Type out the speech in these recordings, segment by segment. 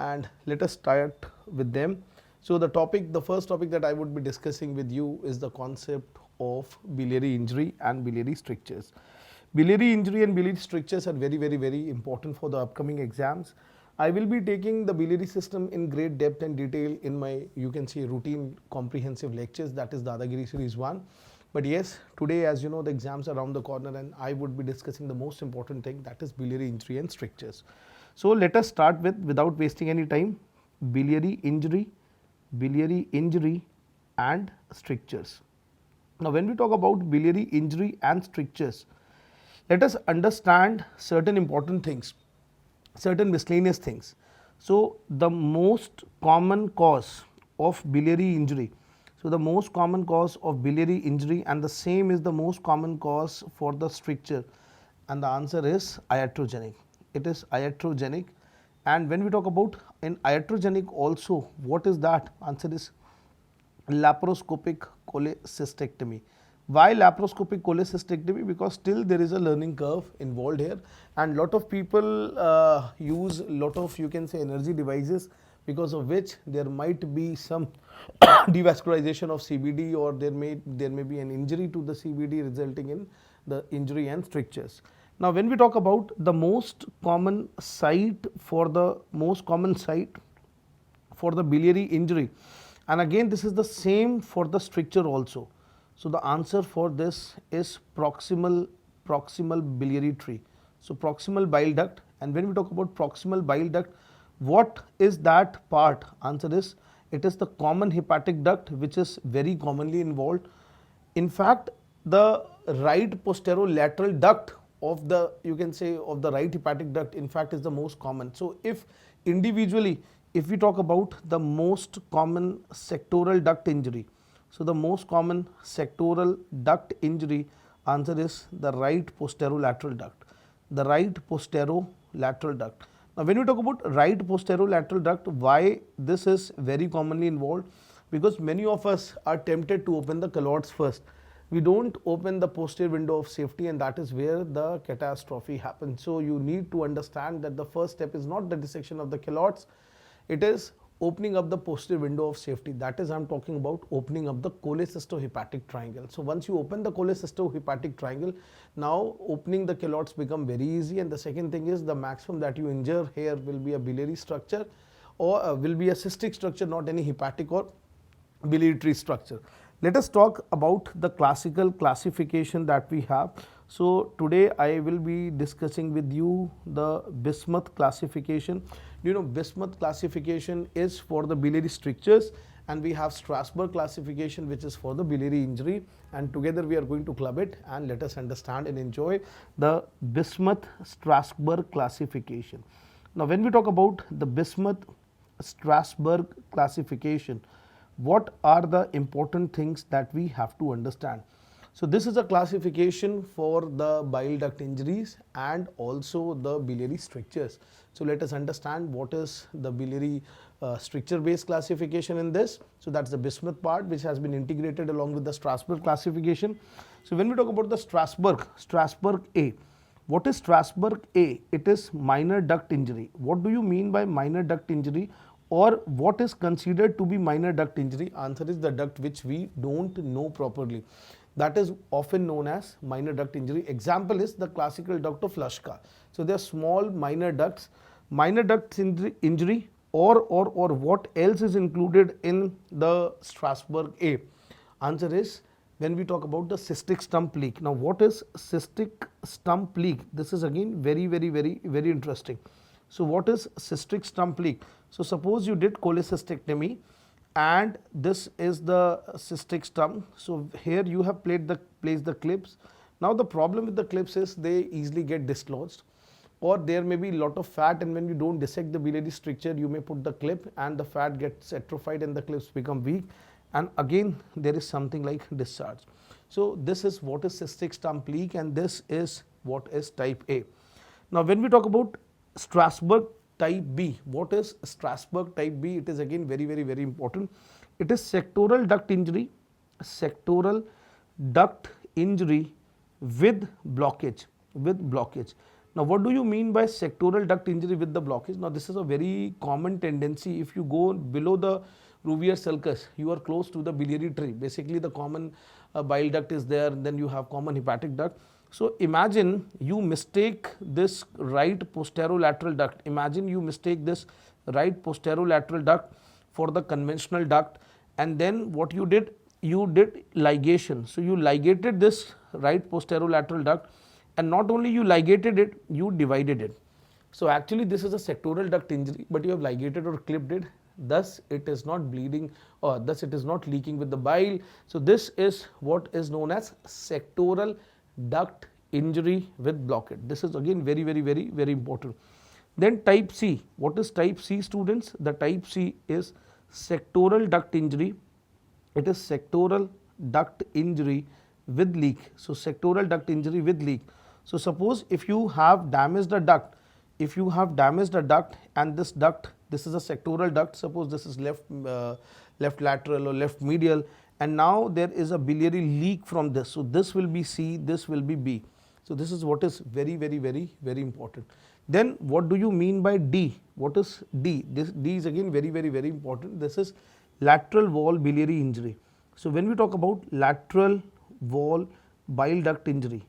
and let us start with them. So the first topic that I would be discussing with you is the concept of biliary injury and biliary strictures. Biliary injury and biliary strictures are very important for the upcoming exams. I will be taking the biliary system in great depth and detail in my, you can say, routine comprehensive lectures, that is Dadagiri series 1. But yes, today, as you know, the exams are around the corner and I would be discussing the most important thing, that is biliary injury and strictures. So let us start with, without wasting any time, biliary injury and strictures. Now when we talk about biliary injury and strictures, let us understand certain important things, certain miscellaneous things. So the most common cause of biliary injury, and the same is the most common cause for the stricture, and the answer is iatrogenic. It is iatrogenic. And when we talk about in iatrogenic also, what is that? Answer is laparoscopic cholecystectomy. Why laparoscopic cholecystectomy? Because still there is a learning curve involved here, and lot of people use lot of, you can say, energy devices, because of which there might be some devascularization of CBD, or there may be an injury to the CBD resulting in the injury and strictures. Now when we talk about the most common site for the biliary injury, and again this is the same for the stricture also. So the answer for this is proximal biliary tree. So proximal bile duct. And when we talk about proximal bile duct, what is that part? Answer is, it is the common hepatic duct, which is very commonly involved. In fact, the right posterolateral duct of the, you can say, of the right hepatic duct, in fact, is the most common. So if individually, if we talk about the most common sectoral duct injury, so the most common sectoral duct injury, answer is the right posterolateral duct. The right posterolateral duct. Now when we talk about right posterolateral duct, why this is very commonly involved? Because many of us are tempted to open the callots first. We don't open the posterior window of safety, and that is where the catastrophe happens. So you need to understand that the first step is not the dissection of the callots, it is opening up the posterior window of safety. That is, I am talking about opening up the cholecystohepatic triangle. So once you open the cholecystohepatic triangle, now opening the callots become very easy. And the second thing is, the maximum that you injure here will be a biliary structure, or will be a cystic structure, not any hepatic or biliary tree structure. Let us talk about the classical classification that we have. So today I will be discussing with you the Bismuth classification. You know, Bismuth classification is for the biliary strictures, and we have Strasberg classification, which is for the biliary injury, and together we are going to club it, and let us understand and enjoy the Bismuth Strasberg classification. Now when we talk about the Bismuth Strasberg classification, what are the important things that we have to understand? So this is a classification for the bile duct injuries and also the biliary strictures. So let us understand what is the biliary stricture based classification in this. So that's the Bismuth part, which has been integrated along with the Strasberg classification. So when we talk about the Strasberg A, what is Strasberg A? It is minor duct injury. What do you mean by minor duct injury, or what is considered to be minor duct injury? Answer is the duct which we don't know properly. That is often known as minor duct injury. Example is the classical duct of Lashka. So they are small minor ducts. Minor duct injury, or what else is included in the Strasberg A? Answer is, when we talk about the cystic stump leak. Now what is cystic stump leak? This is again very interesting. So what is cystic stump leak? So suppose you did cholecystectomy, and this is the cystic stump. So here you have placed the clips. Now the problem with the clips is they easily get dislodged, or there may be a lot of fat, and when you don't dissect the biliary stricture, you may put the clip and the fat gets atrophied and the clips become weak, and again there is something like discharge. So this is what is cystic stump leak, and this is what is type A. Now when we talk about Strasberg type B, what is Strasberg type B? It is again very important. It is sectoral duct injury with blockage. Now, what do you mean by sectoral duct injury with the blockage? Now, this is a very common tendency. If you go below the Ruvier sulcus, you are close to the biliary tree. Basically, the common bile duct is there, and then you have common hepatic duct. So, imagine you mistake this right posterolateral duct. Imagine you mistake this right posterolateral duct for the conventional duct, and then what you did ligation. So, you ligated this right posterolateral duct, and not only you ligated it, you divided it. So, actually this is a sectoral duct injury, but you have ligated or clipped it, thus it is not bleeding, or thus it is not leaking with the bile. So, this is what is known as sectoral duct injury with blockage. This is again very important. Then type C. What is type C, students? The type C is sectoral duct injury. It is sectoral duct injury with leak. So, sectoral duct injury with leak. So, suppose if you have damaged a duct, and this duct, this is a sectoral duct, suppose this is left lateral or left medial, and now there is a biliary leak from this. So, this will be C, this will be B. So, this is what is very important. Then what do you mean by D? What is D? This D is again very important. This is lateral wall biliary injury. So, when we talk about lateral wall bile duct injury,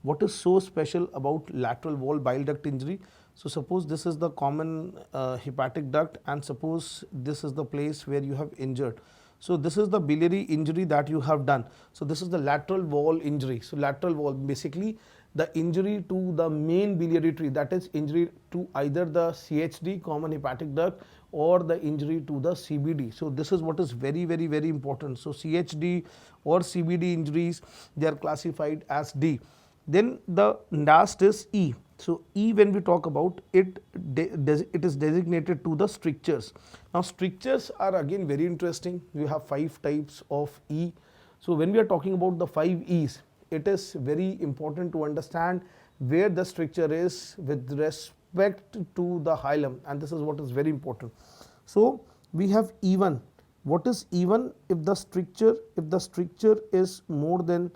what is so special about lateral wall bile duct injury? So, suppose this is the common hepatic duct, and suppose this is the place where you have injured. So, this is the biliary injury that you have done. So, this is the lateral wall injury. So, lateral wall, basically the injury to the main biliary tree, that is injury to either the CHD, common hepatic duct, or the injury to the CBD. So, this is what is very important. So, CHD or CBD injuries, they are classified as D. Then the last is E. So, E, when we talk about it, it is designated to the strictures. Now, strictures are again very interesting. We have 5 types of E. So, when we are talking about the 5 E's, it is very important to understand where the stricture is with respect to the hilum, and this is what is very important. So, we have E1. What is E1? If the stricture is more than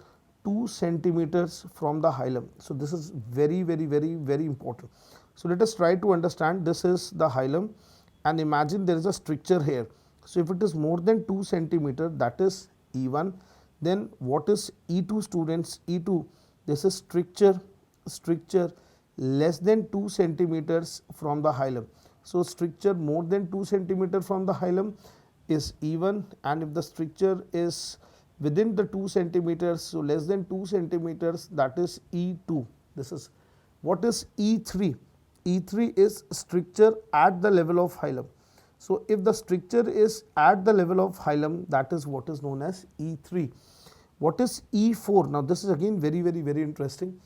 2 centimeters from the hilum. So, this is very important. So, let us try to understand. This is the hilum, and imagine there is a stricture here. So, if it is more than 2 centimeter, that is E1. Then what is E2, students? E2, this is stricture less than 2 centimeters from the hilum. So, stricture more than 2 centimeter from the hilum is E1, and if the stricture is within the 2 centimeters, so less than 2 centimeters, that is E2. This is what is E3. E3 is stricture at the level of hilum. So, if the stricture is at the level of hilum, that is what is known as E3. What is E4? Now, this is again very interesting.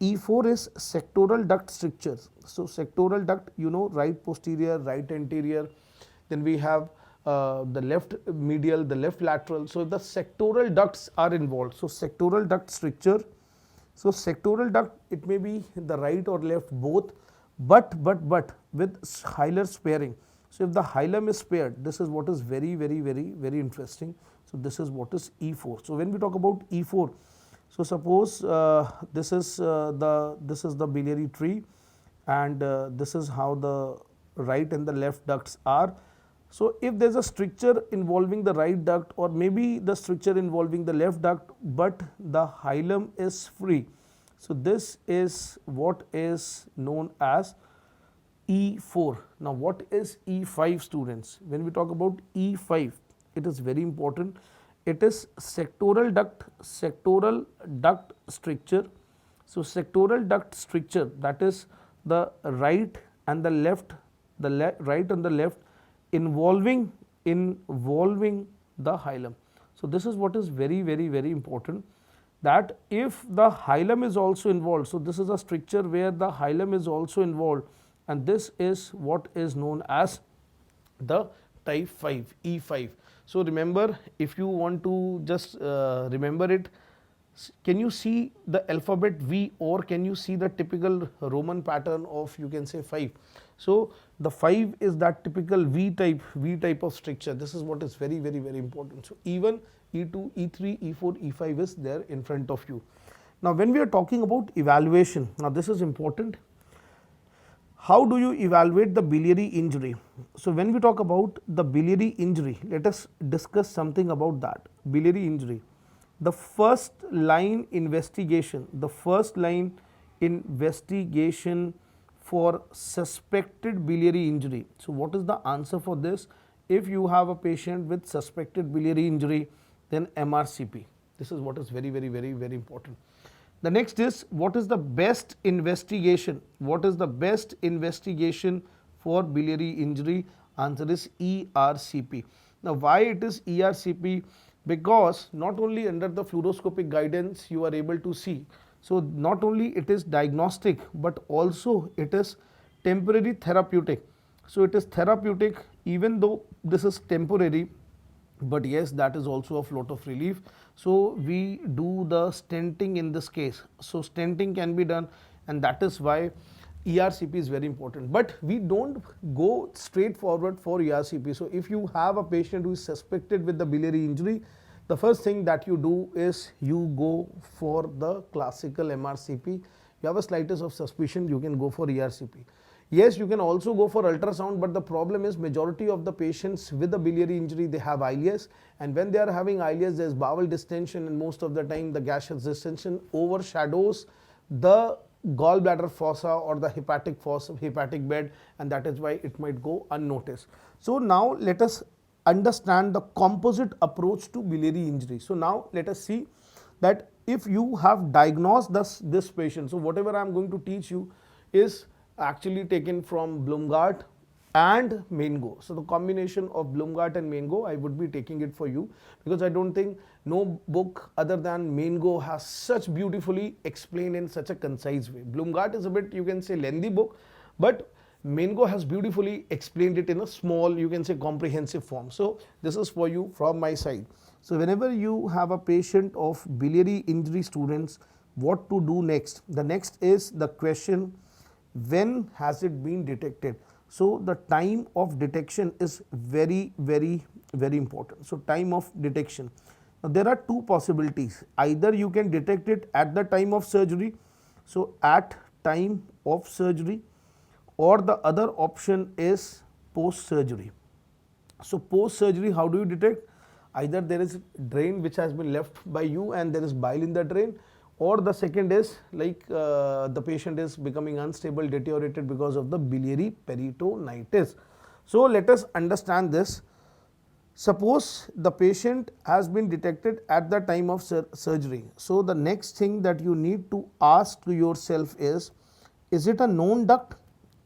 E4 is sectoral duct strictures. So, sectoral duct, you know, right posterior, right anterior, then we have the left medial, the left lateral. So, the sectoral ducts are involved. So, sectoral duct stricture. So, sectoral duct, it may be the right or left both, but with hilar sparing. So, if the hilum is spared, this is what is very interesting. So, this is what is E4. So, when we talk about E4, so suppose this is the biliary tree, and this is how the right and the left ducts are. So, if there is a stricture involving the right duct, or maybe the stricture involving the left duct, but the hilum is free. So, this is what is known as E4. Now, what is E5, students? When we talk about E5, it is very important. It is sectoral duct stricture. So, sectoral duct stricture, that is the right and the left, right and the left involving the hilum. So, this is what is very important, that if the hilum is also involved, so this is a stricture where the hilum is also involved, and this is what is known as the type 5, E5. So, remember, if you want to just remember it, can you see the alphabet V, or can you see the typical Roman pattern of, you can say, 5? So, the 5 is that typical V type of stricture. This is what is very important. So, E1, E2, E3, E4, E5 is there in front of you. Now when we are talking about evaluation, now this is important. How do you evaluate the biliary injury? So when we talk about the biliary injury, let us discuss something about that. Biliary injury. The first line investigation for suspected biliary injury. So what is the answer for this? If you have a patient with suspected biliary injury, then MRCP. This is what is very, very, very, very important. The next is, what is the best investigation? What is the best investigation for biliary injury? Answer is ERCP. Now why it is ERCP? Because not only under the fluoroscopic guidance you are able to see. So not only it is diagnostic, but also it is temporary therapeutic. So it is therapeutic even though this is temporary, but yes, that is also a float of relief. So we do the stenting in this case. So stenting can be done, and that is why ERCP is very important. But we don't go straight forward for ERCP. So if you have a patient who is suspected with the biliary injury, the first thing that you do is you go for the classical MRCP. You have a slightest of suspicion, you can go for ERCP. Yes, you can also go for ultrasound, but the problem is majority of the patients with the biliary injury, they have ileus, and when they are having ileus, there is bowel distension, and most of the time the gaseous distension overshadows the gallbladder fossa or the hepatic fossa, hepatic bed, and that is why it might go unnoticed. So now let us understand the composite approach to biliary injury. So now let us see that if you have diagnosed this patient, so whatever I am going to teach you is actually taken from Blumgart and Maingo. So the combination of Blumgart and Maingo, I would be taking it for you, because I don't think no book other than Maingo has such beautifully explained in such a concise way. Blumgart is a bit, you can say, lengthy book, but Maingo has beautifully explained it in a small, you can say, comprehensive form. So this is for you from my side. So whenever you have a patient of biliary injury, students, what to do next? The next is the question, when has it been detected? So the time of detection is very, very, very important. So time of detection. Now there are two possibilities. Either you can detect it at the time of surgery, so at time of surgery, or the other option is post surgery. So post surgery, how do you detect? Either there is drain which has been left by you and there is bile in the drain, or the second is like the patient is becoming unstable, deteriorated because of the biliary peritonitis. So let us understand this. Suppose the patient has been detected at the time of surgery. So the next thing that you need to ask to yourself is it a known duct?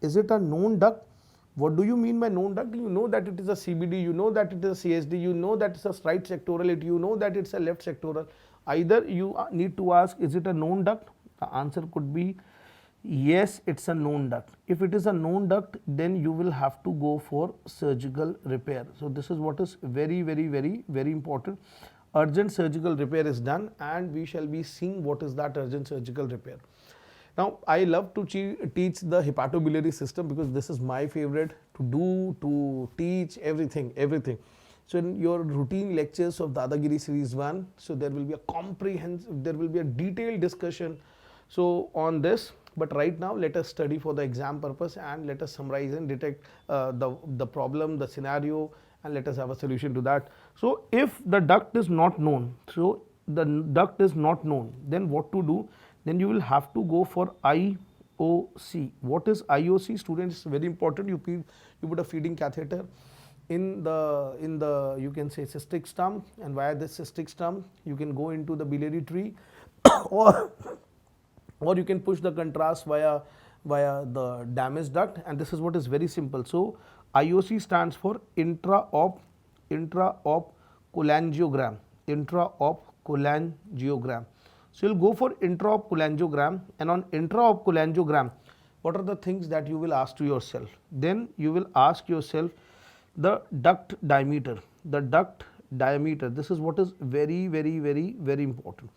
Is it a known duct? What do you mean by known duct? You know that it is a CBD, you know that it is a CSD, you know that it's a right sectoral, you know that it's a left sectoral. Either you need to ask, is it a known duct? The answer could be yes, it's a known duct. If it is a known duct, then you will have to go for surgical repair. So this is what is very, very, very, very important. Urgent surgical repair is done, and we shall be seeing what is that urgent surgical repair. Now, I love to teach the hepatobiliary system because this is my favorite to do, to teach, everything. So in your routine lectures of Dadagiri series 1, so there will be a comprehensive, there will be a detailed discussion so on this. But right now let us study for the exam purpose, and let us summarize and detect the problem, the scenario, and let us have a solution to that. So if the duct is not known, then what to do? Then you will have to go for IOC. What is IOC? Students, it's very important. You put a feeding catheter in the you can say cystic stump, and via this cystic stump you can go into the biliary tree or you can push the contrast via the damaged duct, and this is what is very simple. So IOC stands for intra-op cholangiogram. So you'll go for intra-op cholangiogram, and on intra-op cholangiogram, what are the things that you will ask to yourself? Then you will ask yourself the duct diameter. This is what is very, very, very, very important.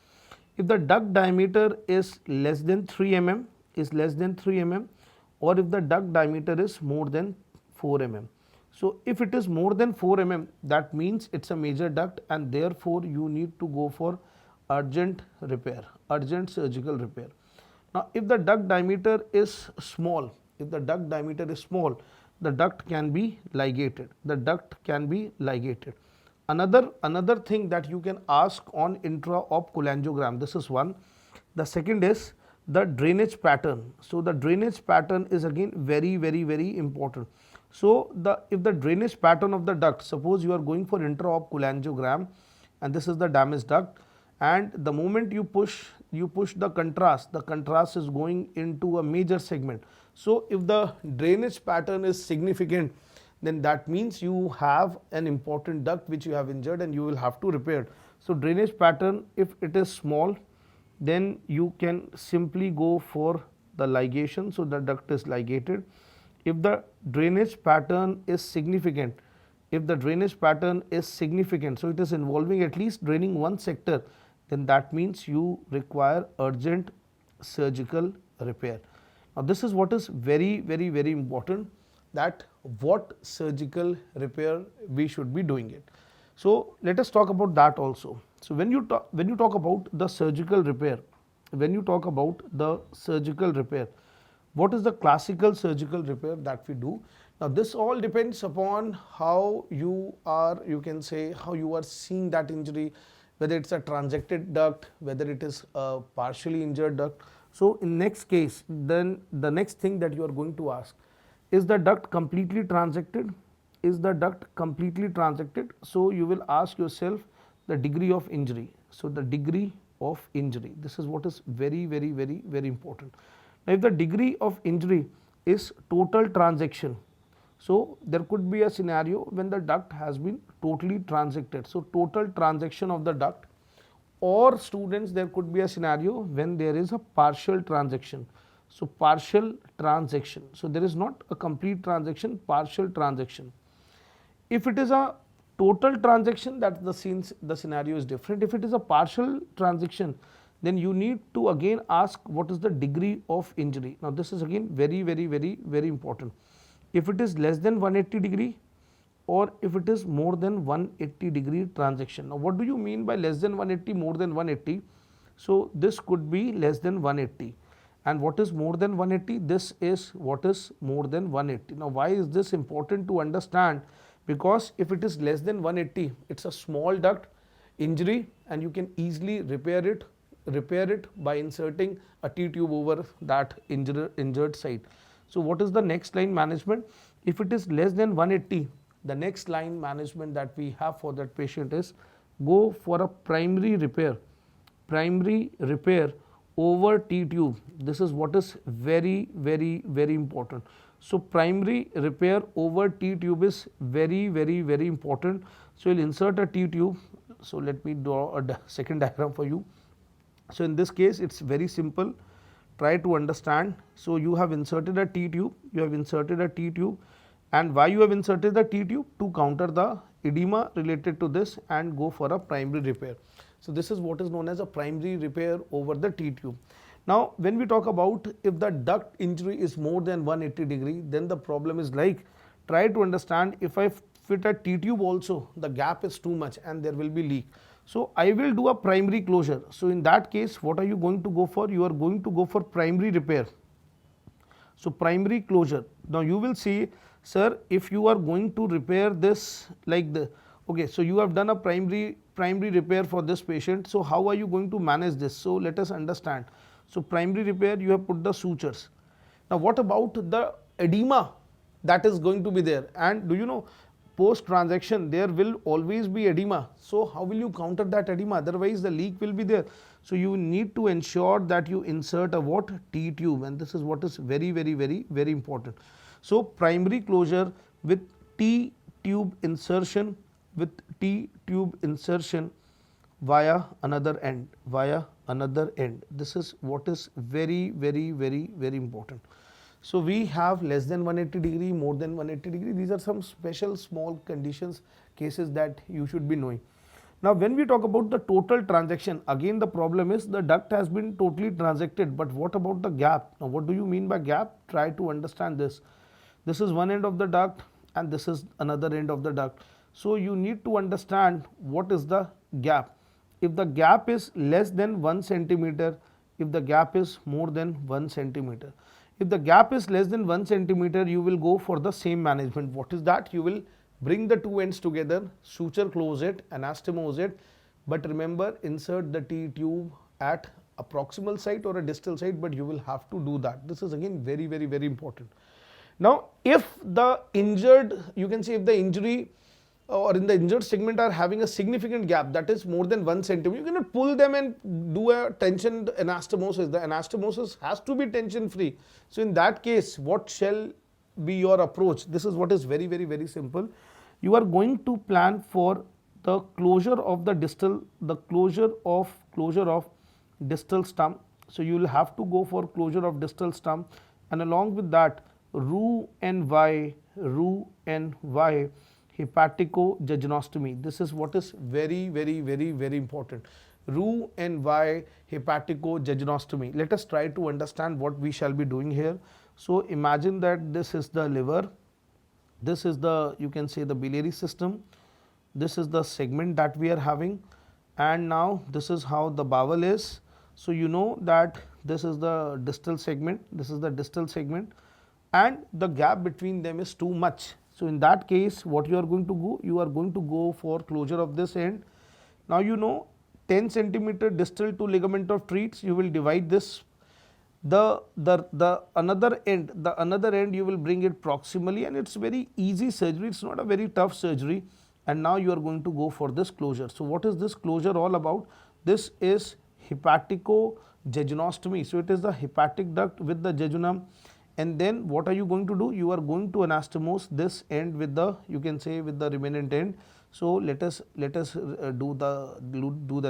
If the duct diameter is less than 3 mm, or if the duct diameter is more than 4 mm. So if it is more than 4 mm, that means it's a major duct, and therefore you need to go for urgent repair, urgent surgical repair. Now, if the duct diameter is small, if the duct diameter is small, the duct can be ligated. The duct can be ligated. Another thing that you can ask on intra-op cholangiogram. This is one. The second is the drainage pattern. So the drainage pattern is again very important. So if the drainage pattern of the duct, suppose you are going for intra-op cholangiogram, and this is the damaged duct, and the moment you push the contrast is going into a major segment. So if the drainage pattern is significant, then that means you have an important duct which you have injured and you will have to repair. So drainage pattern, if it is small, then you can simply go for the ligation, so the duct is ligated. If the drainage pattern is significant, if the drainage pattern is significant, so it is involving at least draining one sector, then that means you require urgent surgical repair. Now this is what is very important, that what surgical repair we should be doing it. So let us talk about that also. So when you talk about the surgical repair, what is the classical surgical repair that we do? Now this all depends upon how you are seeing that injury, whether it's a transected duct, whether it is a partially injured duct. So in next case, then the next thing that you are going to ask, is the duct completely transected? Is the duct completely transected? So you will ask yourself the degree of injury. So the degree of injury, this is what is very important. Now if the degree of injury is total transection, so there could be a scenario when the duct has been totally transected. So total transection of the duct, or students, there could be a scenario when there is a partial transection. So partial transection. So there is not a complete transection, partial transection. If it is a total transection, that the scenario is different. If it is a partial transection, then you need to again ask what is the degree of injury. Now this is again very important. If it is less than 180 degree, or if it is more than 180 degree transection. Now what do you mean by less than 180, more than 180? So this could be less than 180. And what is more than 180? This is what is more than 180. Now why is this important to understand? Because if it is less than 180, it's a small duct injury and you can easily repair it by inserting a T-tube over that injured site. So what is the next line management? If it is less than 180, the next line management that we have for that patient is go for a primary repair over T-tube. This is what is very important. So primary repair over T-tube is very important. So you'll insert a T-tube. So let me draw a second diagram for you. So in this case, it's very simple. Try to understand. So you have inserted a T-tube, and why you have inserted the T-tube? To counter the edema related to this and go for a primary repair. So this is what is known as a primary repair over the T-tube. Now when we talk about if the duct injury is more than 180 degree, then the problem is like, try to understand, if I fit a T-tube also, the gap is too much and there will be leak. So I will do a primary closure. So in that case, what are you going to go for? You are going to go for primary repair. So primary closure. Now you will see, sir, if you are going to repair this like the, okay, so you have done a primary repair for this patient. So how are you going to manage this? So let us understand. So primary repair, you have put the sutures. Now what about the edema that is going to be there? And do you know, post transaction there will always be edema. So how will you counter that edema? Otherwise the leak will be there. So you need to ensure that you insert a what? T-tube, and this is what is very important. So primary closure with T-tube insertion, via another end. This is what is very important. So we have less than 180 degree, more than 180 degree. These are some special small conditions, cases that you should be knowing. Now when we talk about the total transection, again the problem is the duct has been totally transected, but what about the gap? Now what do you mean by gap? Try to understand this. This is one end of the duct and this is another end of the duct. So you need to understand what is the gap. if the gap is less than 1 centimeter, if the gap is more than 1 centimeter. If the gap is less than 1 centimeter, you will go for the same management. What is that? You will bring the two ends together, suture close it, anastomose it, but remember, insert the T tube at a proximal site or a distal site, but you will have to do that. This is again very, very, very important. Now, if the injured, you can say if the injury or in the injured segment are having a significant gap, that is more than 1 centimeter, you cannot pull them and do a tension anastomosis. The anastomosis has to be tension free. So in that case, what shall be your approach? This is what is very, very, very simple. You are going to plan for the closure of the distal, the closure of distal stump. So you will have to go for closure of distal stump, and along with that, Roux and Y hepatico-jejunostomy. This is what is very, very, very, very important. Roux and Y hepatico-jejunostomy. Let us try to understand what we shall be doing here. So imagine that this is the liver, this is the, you can say, the biliary system, this is the segment that we are having, and now this is how the bowel is. So you know that this is the distal segment, this is the distal segment, and the gap between them is too much. So in that case, what you are going to go? You are going to go for closure of this end. Now you know 10 centimeter distal to ligament of Treats, you will divide this. The another end you will bring it proximally, and it's very easy surgery, it's not a very tough surgery. And now you are going to go for this closure. So what is this closure all about? This is hepatico-jejunostomy. So it is the hepatic duct with the jejunum. And then what are you going to do? You are going to anastomose this end with the, you can say, with the remnant end. So let us do the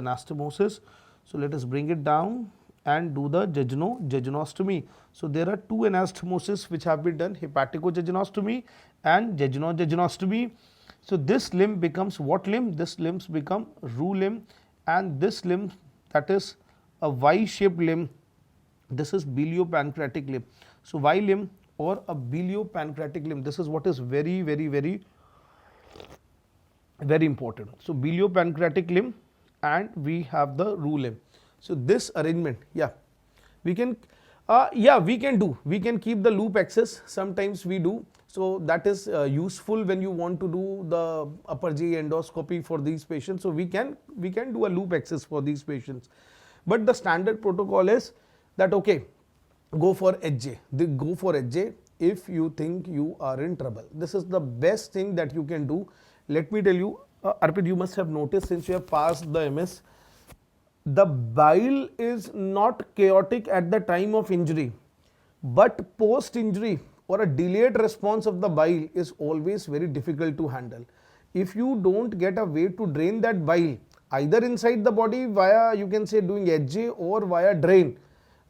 anastomosis. So let us bring it down and do the jejunostomy. So there are two anastomoses which have been done, hepatico-jejunostomy and jejunostomy. So this limb becomes what limb? This limbs become Roux limb, and this limb, that is a Y-shaped limb, this is biliopancreatic limb. So Y limb or a biliopancreatic limb, this is what is very, very, very, very important. So biliopancreatic limb, and we have the Roux limb. So this arrangement, we can we can keep the loop axis, sometimes we do. So that is useful when you want to do the upper GI endoscopy for these patients. So we can do a loop axis for these patients, but the standard protocol is that okay, go for HJ. Go for HJ if you think you are in trouble. This is the best thing that you can do. Let me tell you, Arpit, you must have noticed since you have passed the MS, the bile is not chaotic at the time of injury, but post injury or a delayed response of the bile is always very difficult to handle. If you don't get a way to drain that bile, either inside the body via, you can say, doing HJ or via drain,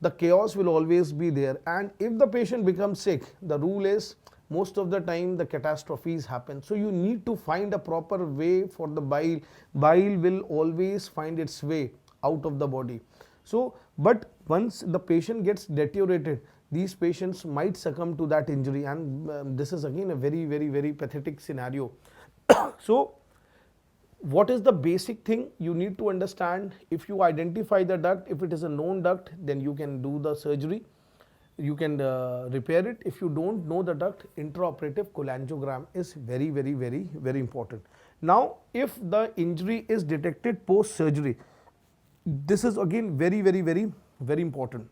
the chaos will always be there. And if the patient becomes sick, the rule is most of the time the catastrophes happen. So you need to find a proper way for the bile. Bile will always find its way out of the body. So, but once the patient gets deteriorated, these patients might succumb to that injury, and this is again a very, very, very pathetic scenario. So what is the basic thing you need to understand? If you identify the duct, if it is a known duct, then you can do the surgery, you can repair it. If you don't know the duct, intraoperative cholangiogram is very, very, very, very important. Now if the injury is detected post surgery, this is again very, very, very, very important.